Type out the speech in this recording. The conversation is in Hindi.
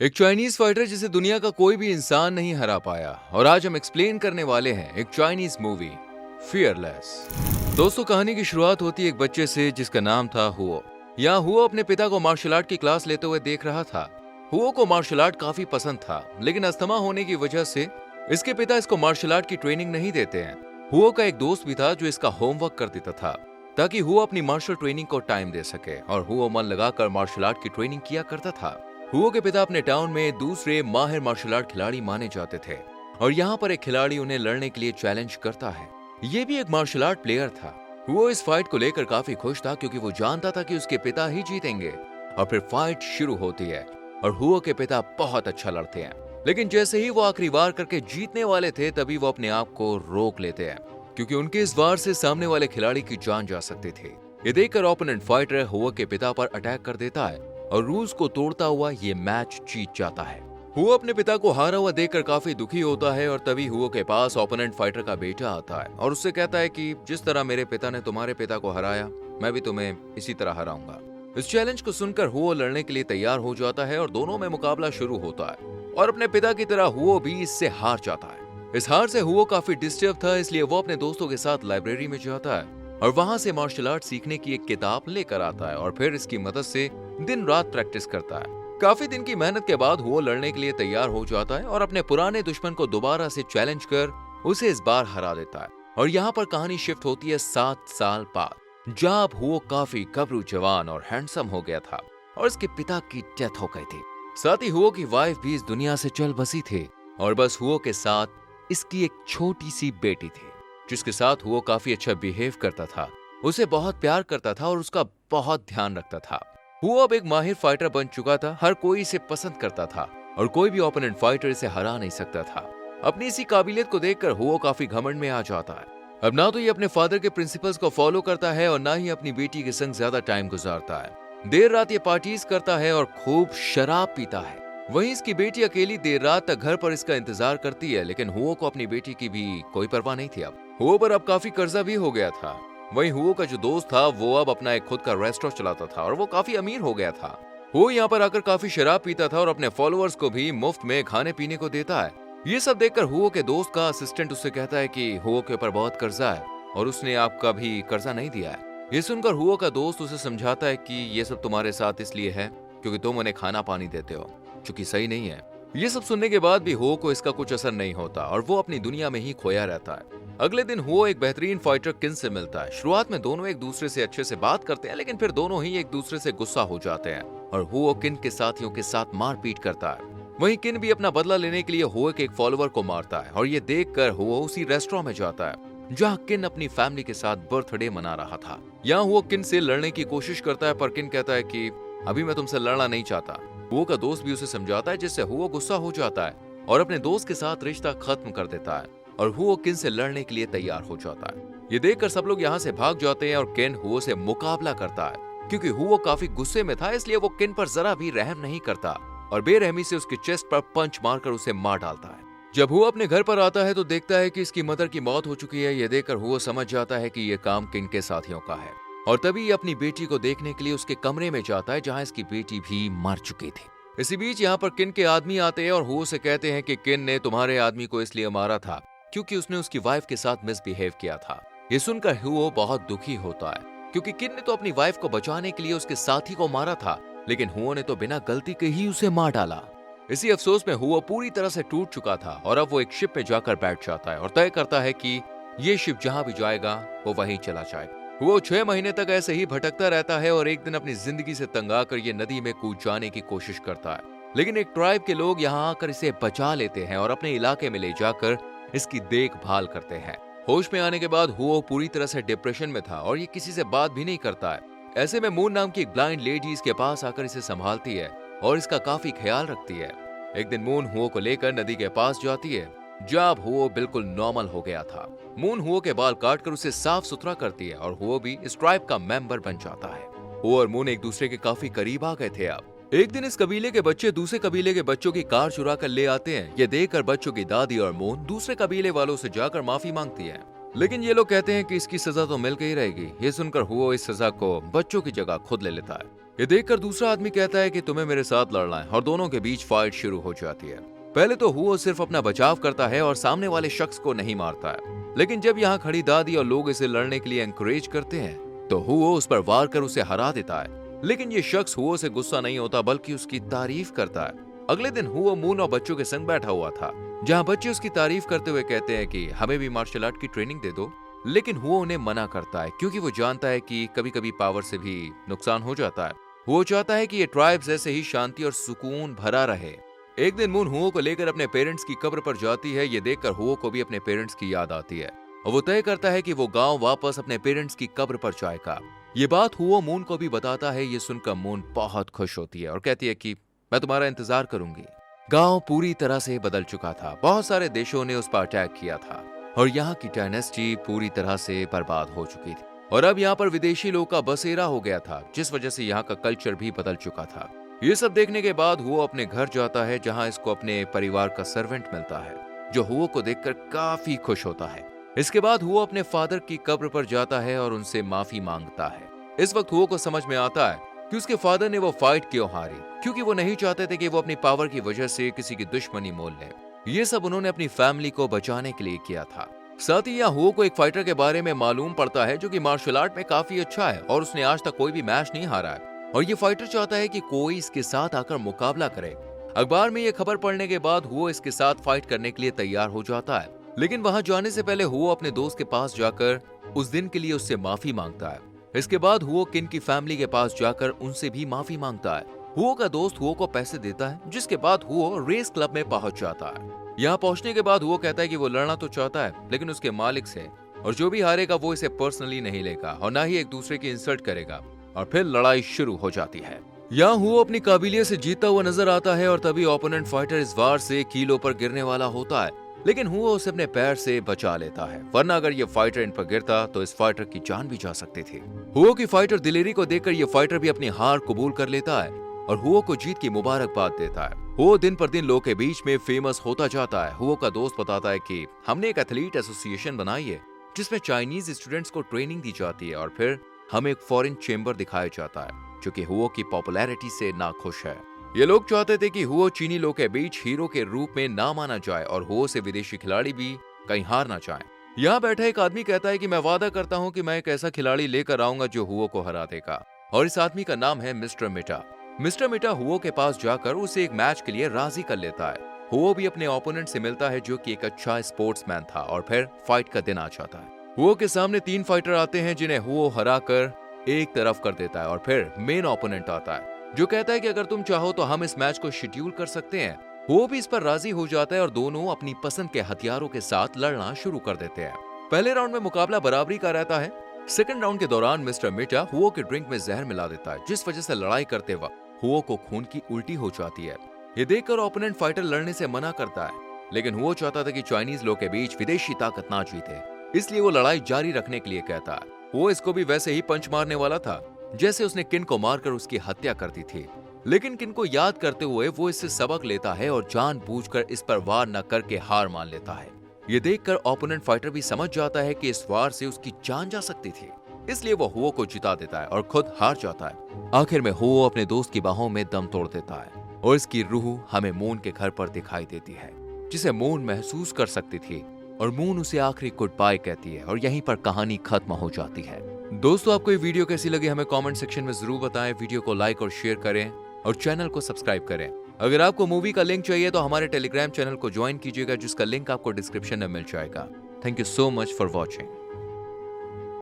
एक चाइनीज फाइटर जिसे दुनिया का कोई भी इंसान नहीं हरा पाया। और आज हम एक्सप्लेन करने वाले हैं एक चाइनीज मूवी, फियरलेस। दोस्तों, कहानी की शुरुआत होती है एक बच्चे से जिसका नाम था हुओ। यहाँ हुओ अपने पिता को मार्शल आर्ट की क्लास लेते हुए देख रहा था। हुओ को मार्शल आर्ट काफी पसंद था, लेकिन अस्थमा होने की वजह से इसके पिता इसको मार्शल आर्ट की ट्रेनिंग नहीं देते हैं। हुओ का एक दोस्त भी था जो इसका होमवर्क कर देता था ताकि हुओ अपनी मार्शल ट्रेनिंग को टाइम दे सके, और हुओ मन लगाकर मार्शल आर्ट की ट्रेनिंग किया करता था। हुओ के पिता अपने टाउन में दूसरे माहिर मार्शल आर्ट खिलाड़ी माने जाते थे, और यहाँ पर एक खिलाड़ी उन्हें लड़ने के लिए चैलेंज करता है। ये भी एक मार्शल आर्ट प्लेयर था। हुओ इस फाइट को लेकर काफी खुश था क्योंकि वो जानता था कि उसके पिता ही जीतेंगे। और फिर फाइट शुरू होती है और हुओ के पिता बहुत अच्छा लड़ते हैं, लेकिन जैसे ही वो आखिरी वार करके जीतने वाले थे तभी वो अपने आप को रोक लेते हैं क्योंकि उनके इस वार से सामने वाले खिलाड़ी की जान जा सकती थी। ये देखकर ओपोनेंट फाइटर हुओ के पिता पर अटैक कर देता है और रूल्स को तोड़ता हुआ ये मैच जीत जाता है। हुओ अपने पिता को हारा हुआ देखकर काफी दुखी होता है, और तभी हुओ के पास ओपोनेंट फाइटर का बेटा आता है और उससे कहता है कि जिस तरह मेरे पिता ने तुम्हारे पिता को हराया, मैं भी तुम्हें इसी तरह हराऊंगा। इस चैलेंज को सुनकर हुओ लड़ने के लिए तैयार हो जाता है और दोनों में मुकाबला शुरू होता है, और अपने पिता की तरह हुओ भी इससे हार जाता है। इस हार से हुओ काफी डिस्टर्ब था, इसलिए वो अपने दोस्तों के साथ लाइब्रेरी में जाता है और वहां से मार्शल आर्ट सीखने की एक किताब लेकर आता है, और फिर इसकी मदद से दिन रात प्रैक्टिस करता है। काफी दिन की मेहनत के बाद हुओ लड़ने के लिए तैयार हो जाता है और अपने पुराने दुश्मन को दोबारा से चैलेंज कर उसे इस बार हरा देता है। और यहाँ पर कहानी शिफ्ट होती है 7 साल बाद, जब अब हुओ काफी गबरू, जवान और हैंडसम हो गया था और इसके पिता की डेथ हो गई थी। साथ ही हुओ की वाइफ भी इस दुनिया से चल बसी थी, और बस हुओ के साथ इसकी एक छोटी सी बेटी थी जिसके साथ हुओ काफी अच्छा बिहेव करता था, उसे बहुत प्यार करता था और उसका बहुत ध्यान रखता था। हुओ अब एक माहिर फाइटर बन चुका था, हर कोई इसे पसंद करता था और कोई भी ओपोनेंट फाइटर इसे हरा नहीं सकता था। अपनी इसी काबिलियत को देखकर हुओ काफी घमंड में आ जाता है। अब ना तो ये अपने फादर के प्रिंसिपल्स को फॉलो करता है और ना ही अपनी बेटी के संग ज्यादा टाइम गुजारता है। देर रात ये पार्टीज करता है और खूब शराब पीता है। वहीं इसकी बेटी अकेली देर रात तक घर पर इसका इंतजार करती है, लेकिन हुओ को अपनी बेटी की भी कोई परवाह नहीं थी। अब हुओ पर अब काफी कर्जा भी हो गया था। वहीं हुओ का जो दोस्त था वो अब अपना एक खुद का रेस्टोरेंट चलाता था और वो काफी अमीर हो गया था। हुओ यहाँ पर आकर काफी शराब पीता था और अपने फॉलोअर्स को भी मुफ्त में खाने पीने को देता है। ये सब देखकर हुओ के दोस्त का असिस्टेंट उससे कहता है कि हुओ के ऊपर बहुत कर्जा है और उसने आपका भी कर्जा नहीं दिया है। ये सुनकर हुओ का दोस्त उसे समझाता है कि ये सब तुम्हारे साथ इसलिए है क्योंकि तुम उन्हें खाना पानी देते हो, जो कि सही नहीं है। ये सब सुनने के बाद भी हुओ को इसका कुछ असर नहीं होता और वो अपनी दुनिया में ही खोया रहता है। अगले दिन हुओ एक बेहतरीन फाइटर किन से मिलता है। शुरुआत में दोनों एक दूसरे से अच्छे से बात करते हैं, लेकिन फिर दोनों ही एक दूसरे से गुस्सा हो जाते हैं और हुओ किन के साथियों के साथ मारपीट करता है। वहीं किन भी अपना बदला लेने के लिए हुओ के एक फॉलोअर को मारता है, और ये देखकर हुओ उसी रेस्टोरेंट में जाता है जहाँ किन अपनी फैमिली के साथ बर्थडे मना रहा था। यहाँ हुओ किन से लड़ने की कोशिश करता है, पर किन कहता है कि अभी मैं तुमसे लड़ना नहीं चाहता। हुओ का दोस्त भी उसे समझाता है, जिससे हुओ गुस्सा हो जाता है और अपने दोस्त के साथ रिश्ता खत्म कर देता है, और हुओ किन से लड़ने के लिए तैयार हो जाता है। ये देखकर सब लोग यहाँ से भाग जाते हैं और किन हुओ से मुकाबला करता है। क्योंकि हुओ काफी गुस्से में था, इसलिए वो किन पर जरा भी रहम नहीं करता और बेरहमी से उसके चेस्ट पर पंच मारकर उसे मार डालता है। जब हुओ अपने घर पर आता है तो देखता है कि इसकी मदर की मौत हो चुकी है। ये देखकर हुओ समझ जाता है कि ये काम किन के साथियों का है, और तभी ये अपनी बेटी को देखने के लिए उसके कमरे में जाता है जहाँ इसकी बेटी भी मर चुकी थी। इसी बीच यहाँ पर किन के आदमी आते हैं और हुओ से कहते हैं कि किन ने तुम्हारे आदमी को इसलिए मारा था क्योंकि उसने उसकी वाइफ के साथ मिसबिहेव किया था। ये सुनकर हुओ बहुत दुखी होता है क्योंकि किन ने तो अपनी वाइफ को बचाने के लिए उसके साथी को मारा था, लेकिन हुओ ने तो बिना गलती के ही उसे मार डाला। इसी अफसोस में हुओ पूरी तरह से टूट चुका था और अब वो एक शिप में जाकर बैठ जाता है और तय करता है कि ये शिप जहां भी जाएगा वो वहीं चला जाएगा। वो 6 महीने तक ऐसे ही भटकता रहता है और एक दिन अपनी जिंदगी से तंग आकर ये नदी में कूद जाने की कोशिश करता है, लेकिन एक ट्राइब के लोग यहाँ आकर इसे बचा लेते हैं और अपने इलाके में ले जाकर इसकी देखभाल करते हैं। होश में आने के बाद हुओ पूरी तरह से डिप्रेशन में था और ये किसी से बात भी नहीं करता है। ऐसे में मून नाम की एक ब्लाइंड लेडी इसके पास आकर इसे संभालती है और इसका काफी ख्याल रखती है। एक दिन मून हुओ को लेकर नदी के पास जाती है जब हुओ बिल्कुल नॉर्मल हो गया था। मून हुओ के बाल काटकर उसे साफ सुथरा करती है और हुओ भी इस ट्राइब का मेंबर बन जाता है। हुओ और मून एक दूसरे के काफी करीब आ गए थे। अब एक दिन इस कबीले के बच्चे दूसरे कबीले के बच्चों की कार चुरा कर ले आते हैं। ये देखकर बच्चों की दादी और मून दूसरे कबीले वालों से जाकर माफी मांगती है। लेकिन ये लोग कहते हैं कि इसकी सजा तो मिल के ही रहेगी। ये सुनकर हुओ इस सजा को बच्चों की जगह खुद ले लेता है। ये देखकर दूसरा आदमी कहता है कि तुम्हें मेरे साथ लड़ना है और दोनों के बीच फाइट शुरू हो जाती है। पहले तो हुओ सिर्फ अपना बचाव करता है और सामने वाले शख्स को नहीं मारता है, लेकिन जब यहाँ खड़ी दादी और लोग इसे लड़ने के लिए एनकरेज करते हैं तो हुओ उस पर वार कर उसे हरा देता है। लेकिन ये शख्स हुओ से गुस्सा नहीं होता बल्कि उसकी तारीफ करता है। अगले दिन हुओ मून और बच्चों के संग बैठा हुआ था, जहाँ बच्चे उसकी तारीफ करते हुए कहते हैं कि हमें भी मार्शल आर्ट की ट्रेनिंग दे दो। लेकिन हुओ उन्हें मना करता है क्योंकि वो जानता है कि कभी कभी पावर से भी नुकसान हो जाता है। हुओ चाहता है कि ये ट्राइब्स ऐसे ही शांति और सुकून भरा रहे। एक दिन मून हुओ को लेकर अपने पेरेंट्स की कब्र पर जाती है। ये देखकर हुओ को भी अपने पेरेंट्स की याद आती है और वो तय करता है कि वो गांव वापस अपने पेरेंट्स की कब्र पर जाएगा। ये बात हुओ मून को भी बताता है। ये सुनकर मून बहुत खुश होती है और कहती है कि मैं तुम्हारा इंतजार करूंगी। गांव पूरी तरह से बदल चुका था। बहुत सारे देशों ने उस पर अटैक किया था और यहाँ की डायनेस्टी पूरी तरह से बर्बाद हो चुकी थी और अब यहाँ पर विदेशी लोग का बसेरा हो गया था, जिस वजह से यहाँ का कल्चर भी बदल चुका था। ये सब देखने के बाद हुओ अपने घर जाता है, जहाँ इसको अपने परिवार का सर्वेंट मिलता है, जो हुओ को देखकर काफी खुश होता है। इसके बाद हुओ अपने फादर की कब्र पर जाता है और उनसे माफी मांगता है। इस वक्त हुओ को समझ में आता है कि उसके फादर ने वो फाइट क्यों हारी, क्योंकि वो नहीं चाहते थे कि वो अपनी पावर की वजह से किसी की दुश्मनी मोल ले। ये सब उन्होंने अपनी फैमिली को बचाने के लिए किया था। साथ ही यहाँ हुओ को एक फाइटर के बारे में मालूम पड़ता है जो कि मार्शल आर्ट में काफी अच्छा है और उसने आज तक कोई भी मैच नहीं हारा है और ये फाइटर चाहता है कि कोई इसके साथ आकर मुकाबला करे। अखबार में ये खबर पढ़ने के बाद हुओ इसके साथ फाइट करने के लिए तैयार हो जाता है, लेकिन वहां जाने से पहले हुओ अपने दोस्त के पास जाकर उस दिन के लिए उससे माफी मांगता है। इसके बाद हुओ किन की फैमिली के पास जाकर उनसे भी माफी मांगता है। हुओ का दोस्त हुओ को पैसे देता है, जिसके बाद हुओ रेस क्लब में पहुंच जाता है। यहाँ पहुंचने के बाद हुओ कहता है कि वो लड़ना तो चाहता है लेकिन उसके मालिक से, और जो भी हारेगा वो इसे पर्सनली नहीं लेगा और ना ही एक दूसरे की इंसल्ट करेगा। और फिर लड़ाई शुरू हो जाती है। यहाँ हुओ अपनी काबिलियत से जीतता हुआ नजर आता है और तभी ओपोनेंट फाइटर इस वार से कीलों पर गिरने वाला होता है, लेकिन हुओ उसे अपने पैर से बचा लेता है, वरना अगर ये फाइटर इन पर गिरता तो इस फाइटर की जान भी जा सकती थी। हुओ की फाइटर दिलेरी को देखकर ये फाइटर भी अपनी हार कबूल कर लेता है और हुओ को जीत की मुबारकबाद देता है। हुओ दिन पर दिन लोगों के बीच में फेमस होता जाता है। हुओ का दोस्त बताता है कि हमने एक एथलीट एसोसिएशन बनाई है जिसमें चाइनीज स्टूडेंट्स को ट्रेनिंग दी जाती है और फिर हमें एक फॉरेन चेंबर दिखाया जाता है जो कि हुओ की पॉपुलैरिटी से नाखुश है। ये लोग चाहते थे कि हुओ चीनी लोग के बीच हीरो के रूप में ना माना जाए और हुओ से विदेशी खिलाड़ी भी कहीं हार ना जाएं। यहाँ बैठा एक आदमी कहता है कि मैं वादा करता हूँ कि मैं एक ऐसा खिलाड़ी लेकर आऊंगा जो हुओ को हरा देगा, और इस आदमी का नाम है मिस्टर मिटा। मिस्टर मिटा हुओ के पास जाकर उसे एक मैच के लिए राजी कर लेता है। हुओ भी अपने ओपोनेंट से मिलता है जो कि एक अच्छा स्पोर्ट्समैन था और फिर फाइट का दिन आ जाता है। हुओ के सामने 3 फाइटर आते हैं जिन्हें हुओ हरा कर एक तरफ कर देता है और फिर मेन ओपोनेंट आता है जो कहता है कि अगर तुम चाहो तो हम इस मैच को शेड्यूल कर सकते हैं। हुओ भी इस पर राजी हो जाता है और दोनों अपनी पसंद के हथियारों के साथ लड़ना शुरू कर देते हैं। पहले राउंड में मुकाबला बराबरी का रहता है। सेकंड राउंड के दौरान मिस्टर मिटा हुओ के ड्रिंक में जहर मिला देता है, जिस वजह से लड़ाई करते वक्त हुओ को खून की उल्टी हो जाती है। ये देखकर ओपोनेंट फाइटर लड़ने से मना करता है, लेकिन हुओ चाहता था कि चाइनीज लोग के बीच विदेशी ताकत ना जीते, इसलिए वो लड़ाई जारी रखने के लिए कहता है। वो इसको भी वैसे ही पंच मारने वाला था जैसे उसने किन को मारकर उसकी हत्या कर दी थी, लेकिन किन को याद करते हुए वो इससे सबक लेता है और जानबूझकर इस पर वार न करके हार मान लेता है। ये देखकर ओपोनेंट फाइटर भी समझ जाता है कि इस वार से उसकी जान जा सकती थी, इसलिए वो हुओ को जिता देता है और खुद हार जाता है। आखिर में हुओ अपने दोस्त की बाहों में दम तोड़ देता है और इसकी रूह हमें मून के घर पर दिखाई देती है, जिसे मून महसूस कर सकती थी, और मून उसे आखिरी गुड बाय कहती है और यहीं पर कहानी खत्म हो जाती है। दोस्तों, आपको ये वीडियो कैसी लगी हमें कमेंट सेक्शन में जरूर बताएं। वीडियो को लाइक और शेयर करें और चैनल को सब्सक्राइब करें। अगर आपको मूवी का लिंक चाहिए तो हमारे टेलीग्राम चैनल को ज्वाइन कीजिएगा, जिसका लिंक आपको डिस्क्रिप्शन में मिल जाएगा। Thank you so much for watching.